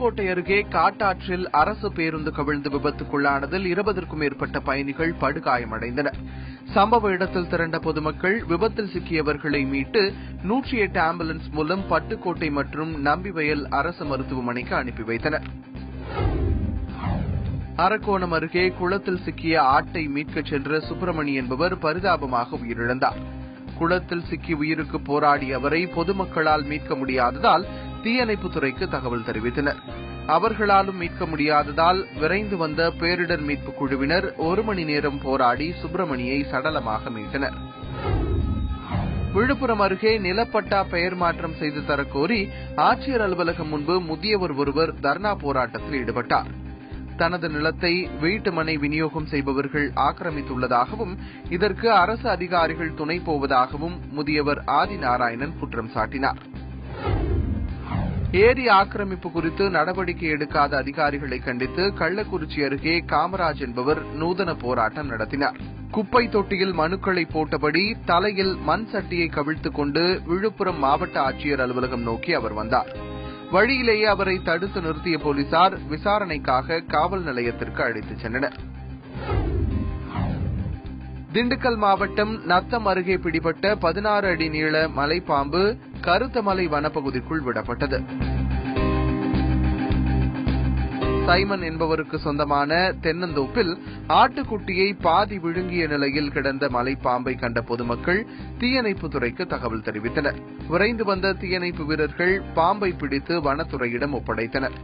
பட்டுக்கோட்டை அருகே காட்டாற்றில் அரசு பேருந்து கவிழ்ந்து விபத்துக்குள்ளானதில் 20க்கும் மேற்பட்ட பயணிகள் படுகாயமடைந்தனர். சம்பவ இடத்தில் திரண்ட பொதுமக்கள் விபத்தில் சிக்கியவர்களை மீட்டு 108 ஆம்புலன்ஸ் மூலம் பட்டுக்கோட்டை மற்றும் நம்பிவயல் அரசு மருத்துவமனைக்கு அனுப்பி வைத்தனர். அரக்கோணம் அருகே குளத்தில் சிக்கிய ஆட்டை மீட்கச் சென்ற சுப்பிரமணி என்பவர் பரிதாபமாக உயிரிழந்தார். குளத்தில் சிக்கி உயிருக்கு போராடிய அவரை பொதுமக்களால் மீட்க முடியாததால் தீயணைப்புத்துறைக்கு தகவல் தெரிவித்தனர். அவர்களாலும் மீட்க முடியாததால் விரைந்து வந்த பேரிடர் மீட்புக் குழுவினர் 1 மணி நேரம் போராடி சுப்பிரமணியை சடலமாக மீட்டனர். விழுப்புரம் அருகே நிலப்பட்டா பெயர் மாற்றம் செய்து தரக்கோரி ஆட்சியர் அலுவலகம் முன்பு முதியவர் ஒருவர் தர்ணா போராட்டத்தில் ஈடுபட்டார். தனது நிலத்தை வீட்டுமனை விநியோகம் செய்பவர்கள் ஆக்கிரமித்துள்ளதாகவும் இதற்கு அரசு அதிகாரிகள் துணை போவதாகவும் முதியவர் ஆதிநாராயணன் குற்றம் சாட்டினார். ஏரி ஆக்கிரமிப்பு குறித்து நடவடிக்கை எடுக்காத அதிகாரிகளை கண்டித்து கள்ளக்குறிச்சி அருகே காமராஜ் என்பவர் நூதன போராட்டம் நடத்தினார். குப்பை தொட்டியில் மனுக்களை போட்டபடி தலையில் மண் சட்டியை கவிழ்த்துக் கொண்டு விழுப்புரம் மாவட்ட ஆட்சியர் அலுவலகம் நோக்கி அவர் வந்தார். வழியிலேயே அவரை தடுத்து நிறுத்திய போலீசார் விசாரணைக்காக காவல் நிலையத்திற்கு அழைத்துச் சென்றனர். திண்டுக்கல் மாவட்டம் நத்தம் அருகே பிடிபட்ட 16 அடி நீள மலைப்பாம்பு கருத்தமலை வனப்பகுதிக்குள் விடப்பட்டது. சைமன் என்பவருக்கு சொந்தமான தென்னந்தோப்பில் ஆட்டுக்குட்டியை பாதி விழுங்கிய நிலையில் கிடந்த மலைப்பாம்பை கண்ட பொதுமக்கள் தீயணைப்புத்துறைக்கு தகவல் தெரிவித்தனர். விரைந்து வந்த தீயணைப்பு வீரர்கள் பாம்பை பிடித்து வனத்துறையிடம் ஒப்படைத்தனர்.